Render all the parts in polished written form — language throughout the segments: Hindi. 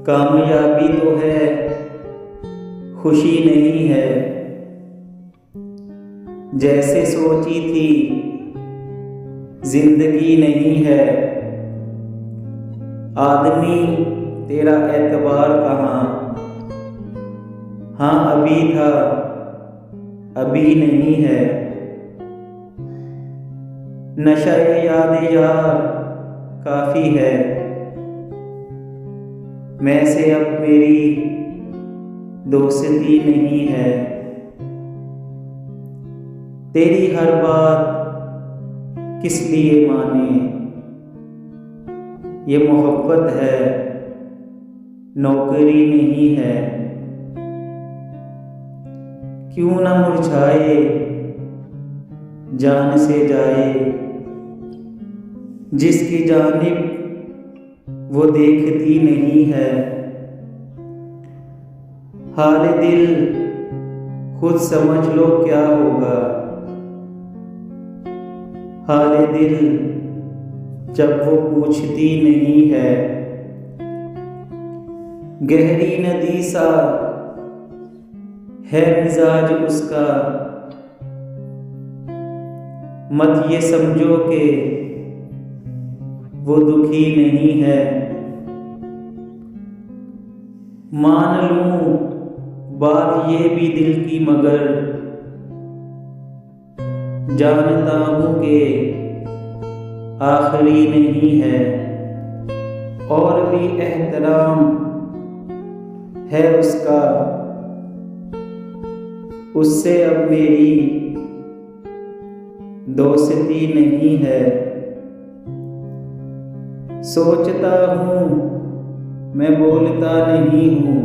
कामयाबी तो है, खुशी नहीं है। जैसे सोची थी जिंदगी नहीं है। आदमी तेरा एतबार कहाँ, हाँ अभी था अभी नहीं है। नशा याद यार काफी है, मैं से अब मेरी दोस्ती नहीं है। तेरी हर बात किस लिए माने, ये मोहब्बत है नौकरी नहीं है। क्यों ना मुरझाए जान से जाए, जिसकी जानिब वो देखती नहीं है। हाल दिल खुद समझ लो क्या होगा, हाल दिल जब वो पूछती नहीं है। गहरी नदी सा है मिजाज उसका, मत ये समझो कि वो दुखी नहीं है। मान लूं बात ये भी दिल की, मगर जानता हूं कि आखिरी नहीं है। और भी एहतराम है उसका, उससे अब मेरी दोस्ती नहीं है। सोचता हूँ मैं बोलता नहीं हूँ,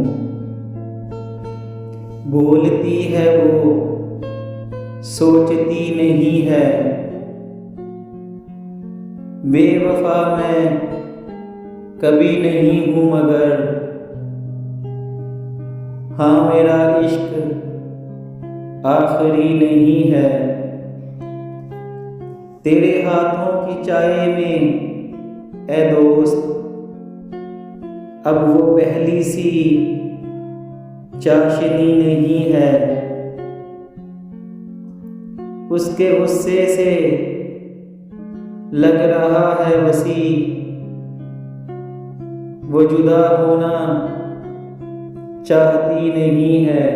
बोलती है वो सोचती नहीं है। बेवफा मैं कभी नहीं हूँ, मगर हाँ मेरा इश्क आखिरी नहीं है। तेरे हाथों की चाय में ऐ दोस्त अब वो पहली सी चाशनी नहीं है। उसके गुस्से से लग रहा है वसी, वो जुदा होना चाहती नहीं है।